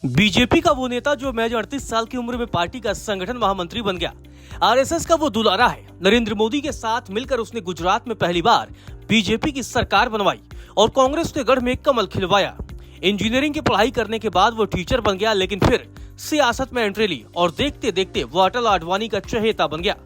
BJP का वो नेता जो महज 38 साल की उम्र में पार्टी का संगठन महामंत्री बन गया। आरएसएस का वो दुलारा है। नरेंद्र मोदी के साथ मिलकर उसने गुजरात में पहली बार बीजेपी की सरकार बनवाई और कांग्रेस के गढ़ में कमल खिलवाया। इंजीनियरिंग की पढ़ाई करने के बाद वो टीचर बन गया, लेकिन फिर सियासत में एंट्री ली और देखते देखते वो अटल आडवाणी का चहेता बन गया।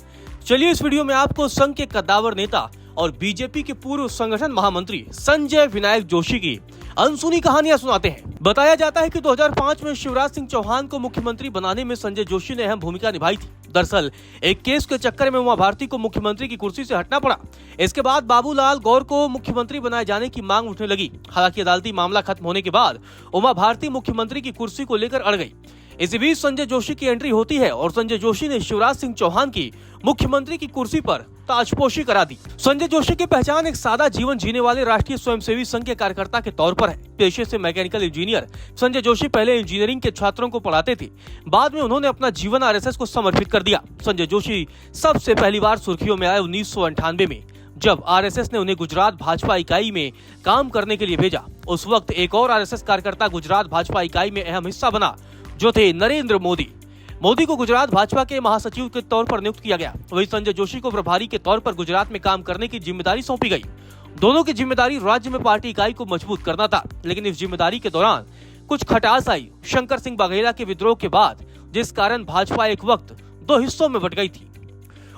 चलिए इस वीडियो में आपको संघ के कद्दावर नेता और बीजेपी के पूर्व संगठन महामंत्री संजय विनायक जोशी की अनसुनी कहानियां सुनाते हैं। बताया जाता है कि 2005 में शिवराज सिंह चौहान को मुख्यमंत्री बनाने में संजय जोशी ने अहम भूमिका निभाई थी। दरअसल एक केस के चक्कर में उमा भारती को मुख्यमंत्री की कुर्सी से हटना पड़ा। इसके बाद बाबूलाल गौर को मुख्यमंत्री बनाए जाने की मांग उठने लगी। हालांकि अदालती मामला खत्म होने के बाद उमा भारती मुख्यमंत्री की कुर्सी को लेकर अड़ गई। इसी बीच संजय जोशी की एंट्री होती है और संजय जोशी ने शिवराज सिंह चौहान की मुख्यमंत्री की कुर्सी पर ताजपोशी करा दी। संजय जोशी की पहचान एक सादा जीवन जीने वाले राष्ट्रीय स्वयंसेवी संघ के कार्यकर्ता के तौर पर है। पेशे से मैकेनिकल इंजीनियर संजय जोशी पहले इंजीनियरिंग के छात्रों को पढ़ाते थे। बाद में उन्होंने अपना जीवन आरएसएस को समर्पित कर दिया। संजय जोशी सबसे पहली बार सुर्खियों में आए 1998 में, जब आरएसएस ने उन्हें गुजरात भाजपा इकाई में काम करने के लिए भेजा। उस वक्त एक और आरएसएस कार्यकर्ता गुजरात भाजपा इकाई में अहम हिस्सा बना, जो थे नरेंद्र मोदी। मोदी को गुजरात भाजपा के महासचिव के तौर पर नियुक्त किया गया। वहीं संजय जोशी को प्रभारी के तौर पर गुजरात में काम करने की जिम्मेदारी सौंपी गई। दोनों की जिम्मेदारी राज्य में पार्टी इकाई को मजबूत करना था, लेकिन इस जिम्मेदारी के दौरान कुछ खटास आई शंकर सिंह बाघेला के विद्रोह के बाद, जिस कारण भाजपा एक वक्त दो हिस्सों में बट गई थी।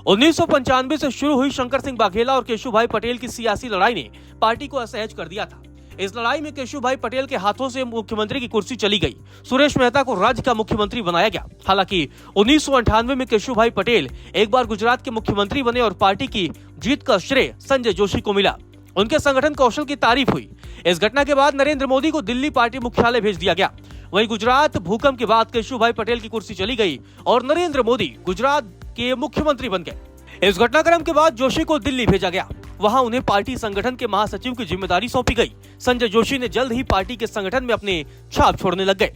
1995 से शुरू हुई शंकर सिंह बाघेला और केशुभाई पटेल की सियासी लड़ाई ने पार्टी को असहज कर दिया था। इस लड़ाई में केशुभाई पटेल के हाथों से मुख्यमंत्री की कुर्सी चली गई। सुरेश मेहता को राज्य का मुख्यमंत्री बनाया गया। हालांकि 1998 में केशुभाई पटेल एक बार गुजरात के मुख्यमंत्री बने और पार्टी की जीत का श्रेय संजय जोशी को मिला। उनके संगठन कौशल की तारीफ हुई। इस घटना के बाद नरेंद्र मोदी को दिल्ली पार्टी मुख्यालय भेज दिया गया। वहीं गुजरात भूकंप के बाद केशुभाई पटेल की कुर्सी चली गई और नरेंद्र मोदी गुजरात के मुख्यमंत्री बन गए। इस घटनाक्रम के बाद जोशी को दिल्ली भेजा गया। वहां उन्हें पार्टी संगठन के महासचिव की जिम्मेदारी सौंपी गई। संजय जोशी ने जल्द ही पार्टी के संगठन में अपने छाप छोड़ने लग गए।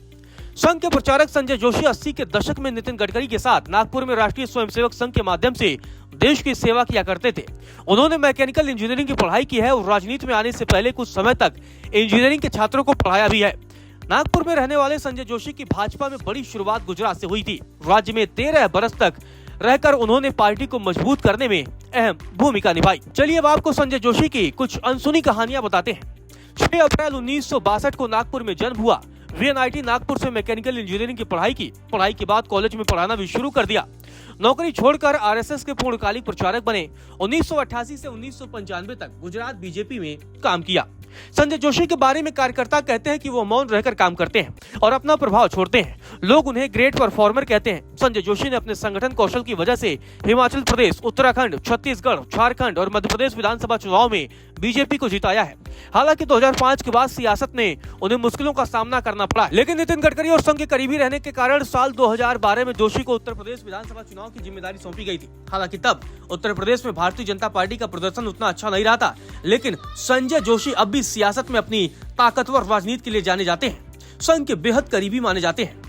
संघ के प्रचारक संजय जोशी 80 के दशक में नितिन गडकरी के साथ नागपुर में राष्ट्रीय स्वयंसेवक संघ के माध्यम से देश की सेवा किया करते थे। उन्होंने मैकेनिकल इंजीनियरिंग की पढ़ाई की है और राजनीति में आने से पहले कुछ समय तक इंजीनियरिंग के छात्रों को पढ़ाया भी है। नागपुर में रहने वाले संजय जोशी की भाजपा में बड़ी शुरुआत गुजरात से हुई थी। राज्य में 13 बरस तक रहकर उन्होंने पार्टी को मजबूत करने में अहम भूमिका निभाई। चलिए अब आपको संजय जोशी की कुछ अनसुनी कहानियां बताते हैं। 6 अप्रैल 1962 को नागपुर में जन्म हुआ। वीएनआईटी नागपुर से मैकेनिकल इंजीनियरिंग की पढ़ाई की। पढ़ाई के बाद कॉलेज में पढ़ाना भी शुरू कर दिया। नौकरी छोड़कर आरएसएस के पूर्णकालिक प्रचारक बने। 1988 से 1995 तक गुजरात बीजेपी में काम किया। संजय जोशी के बारे में कार्यकर्ता कहते हैं कि वो मौन रहकर काम करते हैं और अपना प्रभाव छोड़ते हैं। लोग उन्हें ग्रेट परफॉर्मर कहते हैं। संजय जोशी ने अपने संगठन कौशल की वजह से हिमाचल प्रदेश, उत्तराखंड, छत्तीसगढ़, झारखंड और मध्य प्रदेश विधानसभा चुनाव में बीजेपी को जिताया है। हालांकि 2005 के बाद सियासत ने उन्हें मुश्किलों का सामना करना पड़ा, लेकिन नितिन गडकरी और संघ के करीबी रहने के कारण साल 2012 में जोशी को उत्तर प्रदेश विधानसभा चुनाव की जिम्मेदारी सौंपी गई थी। हालांकि तब उत्तर प्रदेश में भारतीय जनता पार्टी का प्रदर्शन उतना अच्छा नहीं रहा था, लेकिन संजय जोशी अब भी सियासत में अपनी ताकतवर राजनीति के लिए जाने जाते हैं। संघ के बेहद करीबी माने जाते हैं।